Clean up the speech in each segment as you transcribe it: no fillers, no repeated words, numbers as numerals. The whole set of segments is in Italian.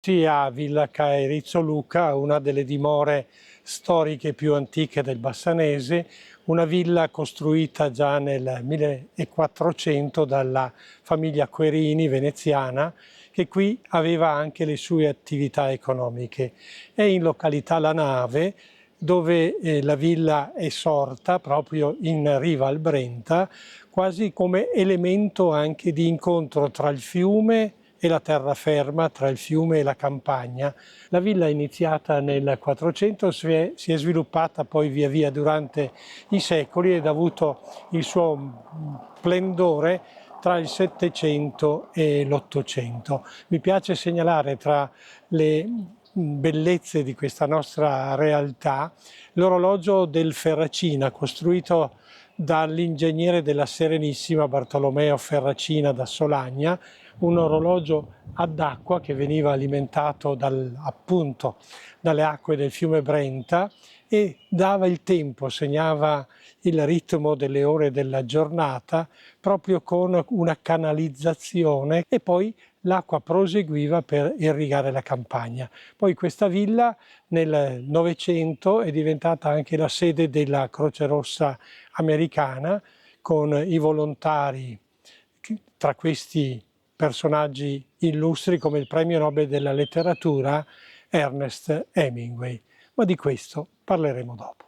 benvenuti a Villa Caerizzo Luca, una delle dimore storiche più antiche del Bassanese, una villa costruita già nel 1400 dalla famiglia Querini veneziana, che qui aveva anche le sue attività economiche. È in località La Nave, dove la villa è sorta proprio in riva al Brenta, quasi come elemento anche di incontro tra il fiume e la terraferma, tra il fiume e la campagna. La villa è iniziata nel 400, si è sviluppata poi via via durante i secoli ed ha avuto il suo splendore tra il 700 e l'800. Mi piace segnalare tra le bellezze di questa nostra realtà l'orologio del Ferracina, costruito dall'ingegnere della Serenissima Bartolomeo Ferracina da Solagna, un orologio ad acqua che veniva alimentato appunto dalle acque del fiume Brenta e dava il tempo, segnava il ritmo delle ore della giornata proprio con una canalizzazione e poi l'acqua proseguiva per irrigare la campagna. Poi questa villa nel Novecento è diventata anche la sede della Croce Rossa americana, con i volontari, tra questi personaggi illustri come il premio Nobel della letteratura Ernest Hemingway. Ma di questo parleremo dopo.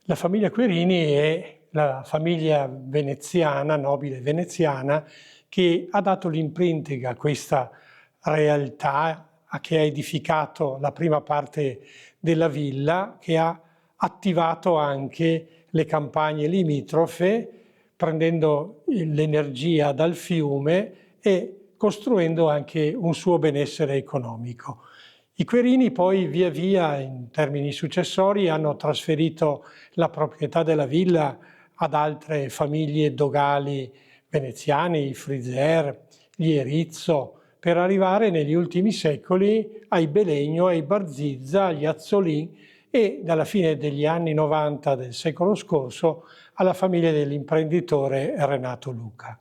La famiglia Querini è la famiglia veneziana, nobile veneziana, che ha dato l'imprinting a questa realtà, che ha edificato la prima parte della villa, che ha attivato anche le campagne limitrofe, prendendo l'energia dal fiume e costruendo anche un suo benessere economico. I Querini poi via via, in termini successori, hanno trasferito la proprietà della villa ad altre famiglie dogali veneziane, i Frizer, gli Erizzo, per arrivare negli ultimi secoli ai Belegno, ai Barzizza, agli Azzolin e dalla fine degli anni 90 del secolo scorso alla famiglia dell'imprenditore Renato Luca.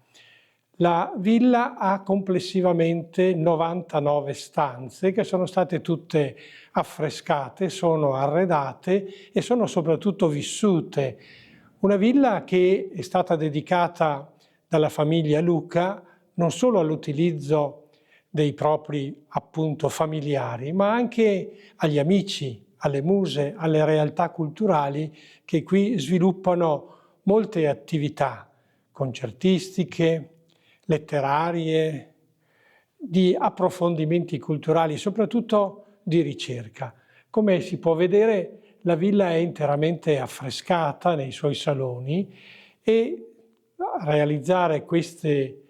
La villa ha complessivamente 99 stanze che sono state tutte affrescate, sono arredate e sono soprattutto vissute. Una villa che è stata dedicata dalla famiglia Luca non solo all'utilizzo dei propri appunto familiari, ma anche agli amici, alle muse, alle realtà culturali che qui sviluppano molte attività concertistiche, letterarie, di approfondimenti culturali, soprattutto di ricerca. Come si può vedere, la villa è interamente affrescata nei suoi saloni e a realizzare questi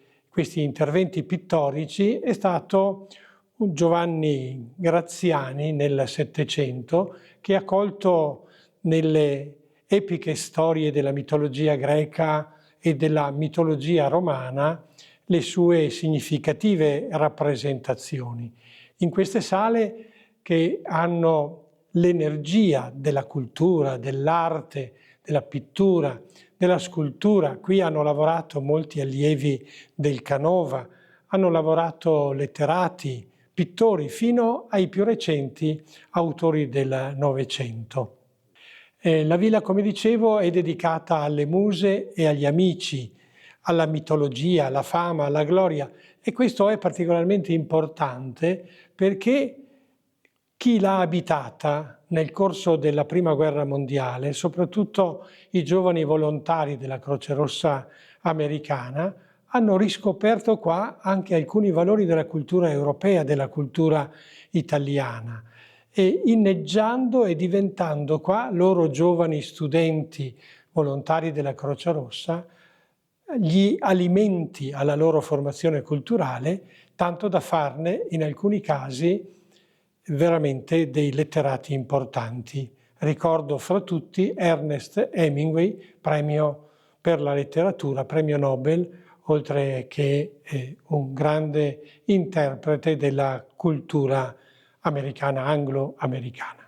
interventi pittorici è stato Giovanni Graziani nel Settecento, che ha colto nelle epiche storie della mitologia greca e della mitologia romana le sue significative rappresentazioni. In queste sale che hanno l'energia della cultura, dell'arte, della pittura, della scultura. Qui hanno lavorato molti allievi del Canova, hanno lavorato letterati, pittori, fino ai più recenti autori del Novecento. La villa, come dicevo, è dedicata alle muse e agli amici, alla mitologia, alla fama, alla gloria, e questo è particolarmente importante perché chi l'ha abitata nel corso della Prima Guerra Mondiale, soprattutto i giovani volontari della Croce Rossa americana, hanno riscoperto qua anche alcuni valori della cultura europea, della cultura italiana, e inneggiando e diventando qua loro giovani studenti volontari della Croce Rossa gli alimenti alla loro formazione culturale, tanto da farne in alcuni casi veramente dei letterati importanti. Ricordo fra tutti Ernest Hemingway, premio per la letteratura, premio Nobel, oltre che un grande interprete della cultura americana, anglo-americana.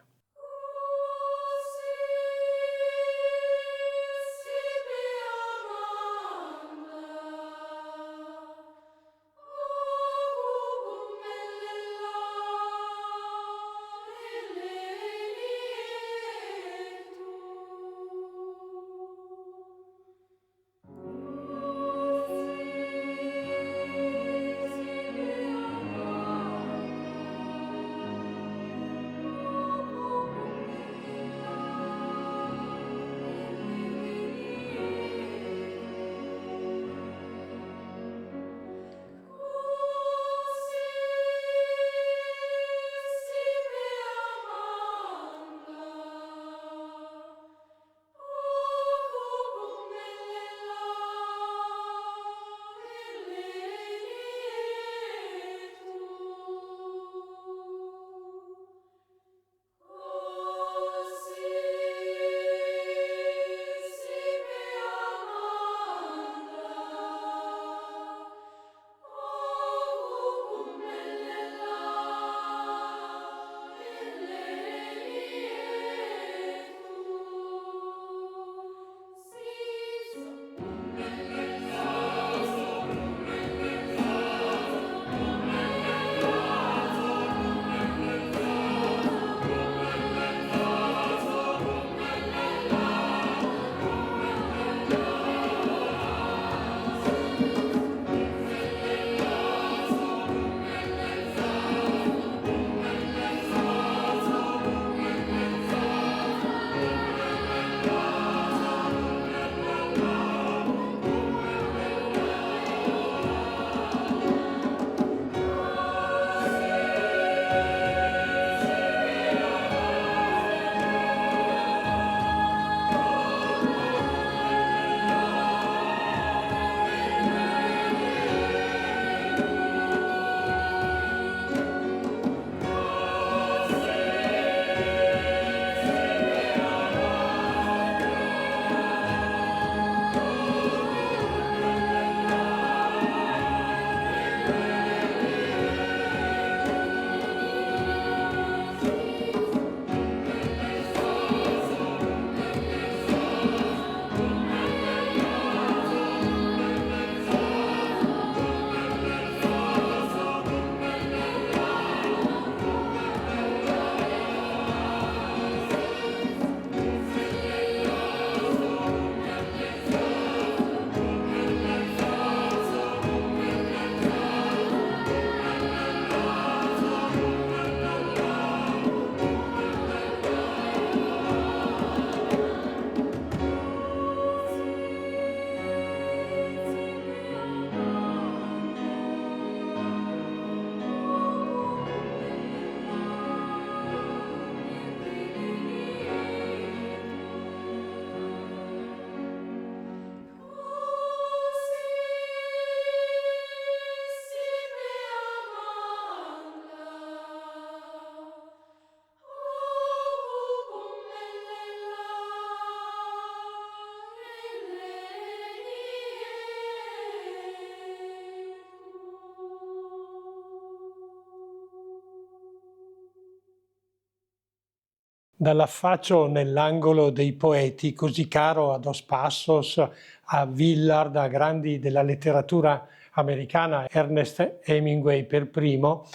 Dall'affaccio nell'angolo dei poeti, così caro a Dos Passos, a Willard, a grandi della letteratura americana, Ernest Hemingway per primo,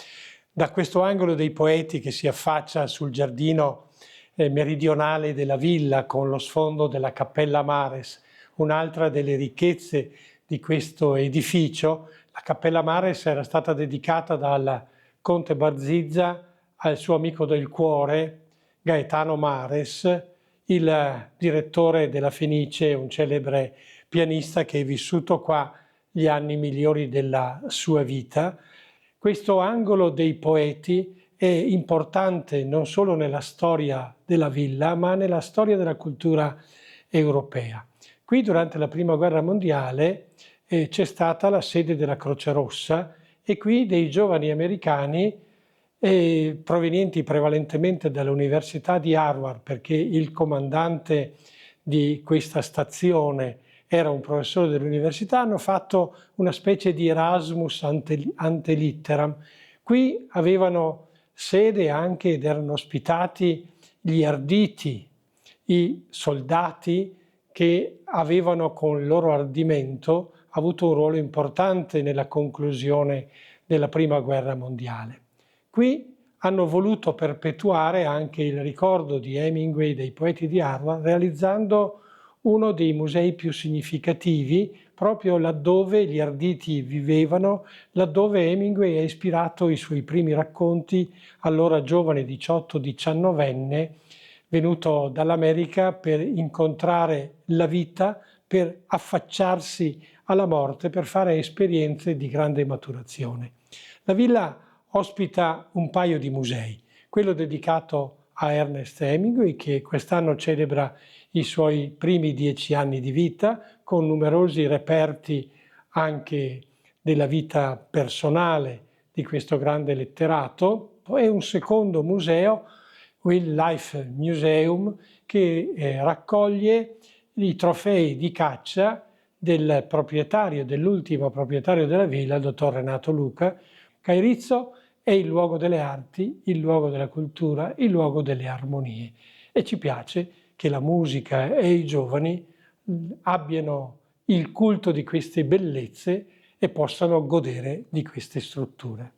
da questo angolo dei poeti che si affaccia sul giardino meridionale della villa con lo sfondo della Cappella Mares, un'altra delle ricchezze di questo edificio. La Cappella Mares era stata dedicata dal conte Barzizza al suo amico del cuore, Gaetano Mares, il direttore della Fenice, un celebre pianista che è vissuto qua gli anni migliori della sua vita. Questo angolo dei poeti è importante non solo nella storia della villa, ma nella storia della cultura europea. Qui durante la Prima Guerra Mondiale c'è stata la sede della Croce Rossa e qui dei giovani americani provenienti prevalentemente dall'Università di Harvard, perché il comandante di questa stazione era un professore dell'università, hanno fatto una specie di Erasmus ante litteram. Qui avevano sede anche ed erano ospitati gli arditi, i soldati che avevano con il loro ardimento avuto un ruolo importante nella conclusione della Prima Guerra Mondiale. Qui hanno voluto perpetuare anche il ricordo di Hemingway, dei poeti di Harvard, realizzando uno dei musei più significativi proprio laddove gli arditi vivevano, laddove Hemingway ha ispirato i suoi primi racconti, allora giovane 18-19enne, venuto dall'America per incontrare la vita, per affacciarsi alla morte, per fare esperienze di grande maturazione. La villa ospita un paio di musei, quello dedicato a Ernest Hemingway, che quest'anno celebra i suoi primi 10 anni di vita, con numerosi reperti anche della vita personale di questo grande letterato, e un secondo museo, Wildlife Museum, che raccoglie i trofei di caccia del proprietario, dell'ultimo proprietario della villa, il dottor Renato Luca. Cairizzo è il luogo delle arti, il luogo della cultura, il luogo delle armonie, e ci piace che la musica e i giovani abbiano il culto di queste bellezze e possano godere di queste strutture.